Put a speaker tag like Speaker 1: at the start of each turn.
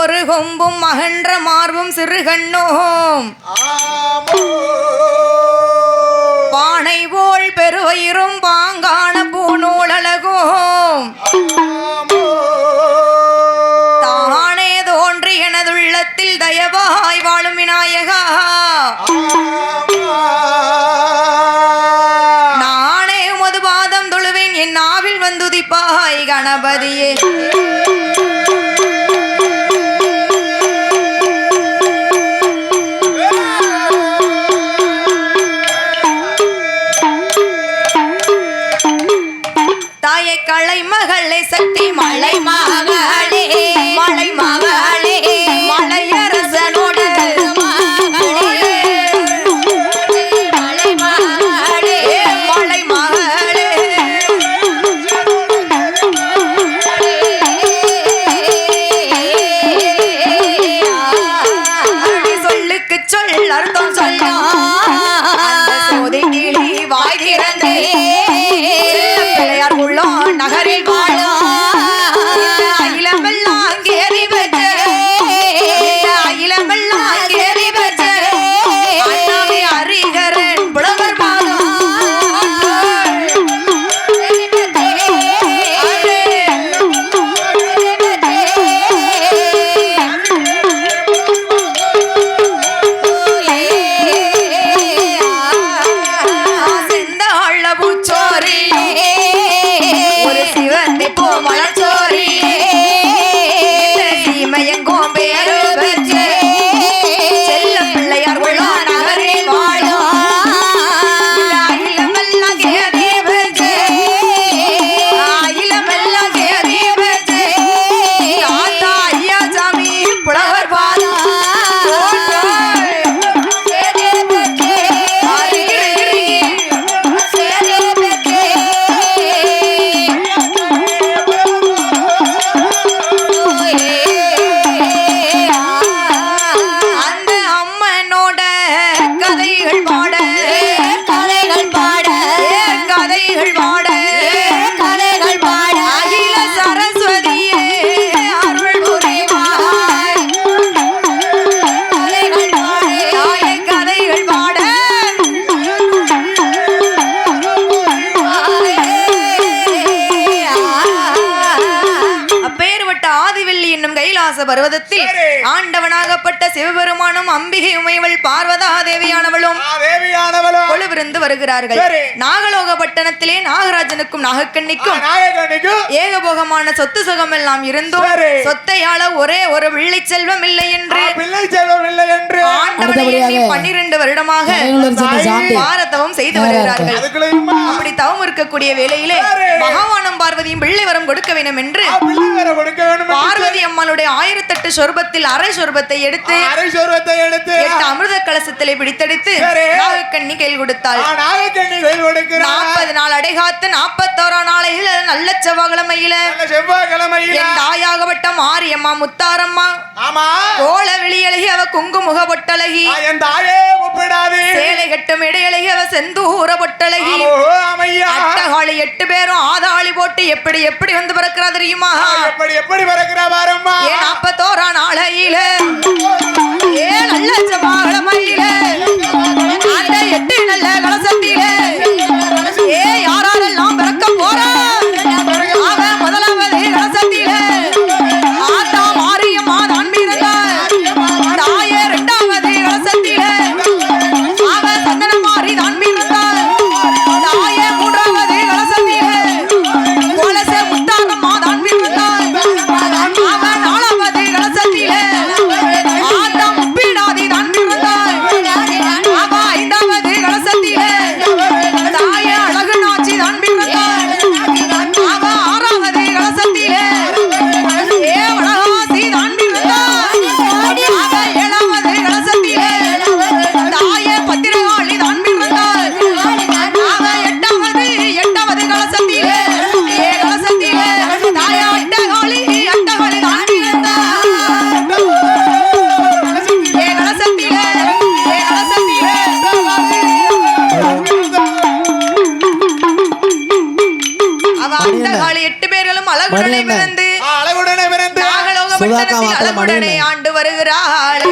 Speaker 1: ஒரு கொம்பும் மகன்ற மார்பும் சிறுகண்ணும் பானை போல் பெருவயிரும் பாங்கான பூநூலகும் தானே தோன்றி எனதுள்ளத்தில் தயவாய் வாழும் விநாயகா நானே உமது பாதம் தொழுவேன் என் நாவில் வந்துதிப்பாய் கணபதியே கலை மகளே சக்தி மலை மகளே மலை மகளே மலையரசனோடு மகளே மலை மகளே மலை மகளே சொல்லுக்கு சொல் அர்த்தம் சொல்ல சோதை கிளி வாய் திறந்தே நகரில் வாழும் அகிலமெல்லாம் கேரி வச்சு அகிலமெல்லாம் கேரி வச்சு அறிகரன் புலவர் பாதம் செந்த அள்ள பூச்சோரி பர்வதத்தில் ஆண்டவனாகப்பட்ட சிவபெருமானும் அம்பிகை உமையவள் பார்வதா தேவியானவளும் கொழுவிருந்து வருகிறார்கள். நாகலோக பட்டணத்திலே நாகராஜனுக்கும் நாகக்கண்ணிக்கும் ஏகபோகமான சொத்து சுகம் எல்லாம் இருந்தும் சொத்தையாள ஒரே ஒரு பிள்ளை செல்வம் இல்லை என்று ஆண்டவனை 12 வருடமாக பாரதவம் செய்து வருகிறார்கள். அப்படி தவம் இருக்கக்கூடிய வேளையிலே மகாவானம் பார்வதியும் பிள்ளை வரம் கொடுக்க வேண்டும் என்று பார்வதி அம்மாளுடைய 1008 சொர்பத்தில் அரை சொர்பத்தை எடுத்து 8 அமிர்த கலசத்திலே பிடித்தெடுத்து நாகக்கண்ணி கையில் கொடுத்தாள். 40 நாள் அடைகாத்து 41 நாளையில நல்ல செவ்வாய்க்கிழமையில என் தாயாகப்பட்ட மாரியம்மா முத்தாரம்மா கோல விழியழகி அவ குங்குமுக பொட்டழகி சேலை கட்டும் இடையழகி அவ செந்தூர பொட்டழகி அட்டகாளி 8 பேரும் ஆதாளி போட்டு எப்படி எப்படி வந்து பிறக்கிறா தெரியுமா? எப்படி பிறக்கிறா பாரம்மா? 41 நாளையில நல்ல செவ்வாய்க்கிழமையில அந்த 8 நல்ல கலசத்தில யாரெல்லாம் பிறக்க போறா அவன் முதலாவது கலசத்தில ஆத்தா மாரியம்மா தான் பிறந்தாள். தாயே 2வது கலசத்தில அவன் சந்தன மாறி தான் பிறந்தாள். தாயே 3வது கலசத்தில கோலச முத்தாரம்மா தான் பிறந்தாள். அவன் 4வது கலசத்தில ஆத்தா முப்பிடாதி தான் பிறந்தாள். அவன் 5வது கலசத்தில தாயே அழகு நாச்சி தான் பிறந்தாள். அவன் 6வது கலசத்தில வடகாசி தான் பிறந்தாள். அவன் 7வது கலசத்தில தாயே பத்திரகாளி தான் பிறந்தாள். அவன் 8வது கலசத்தில கலசத்தில தாயே அட்டகாளி தான் பிறந்தாள். கலசத்தில அவ அட்டகாளி 8 பேர்களும் அழகுடனே பிறந்து நாகலோக பட்டணத்தில் அழகுடனே ஆண்டு வருகிறாள்.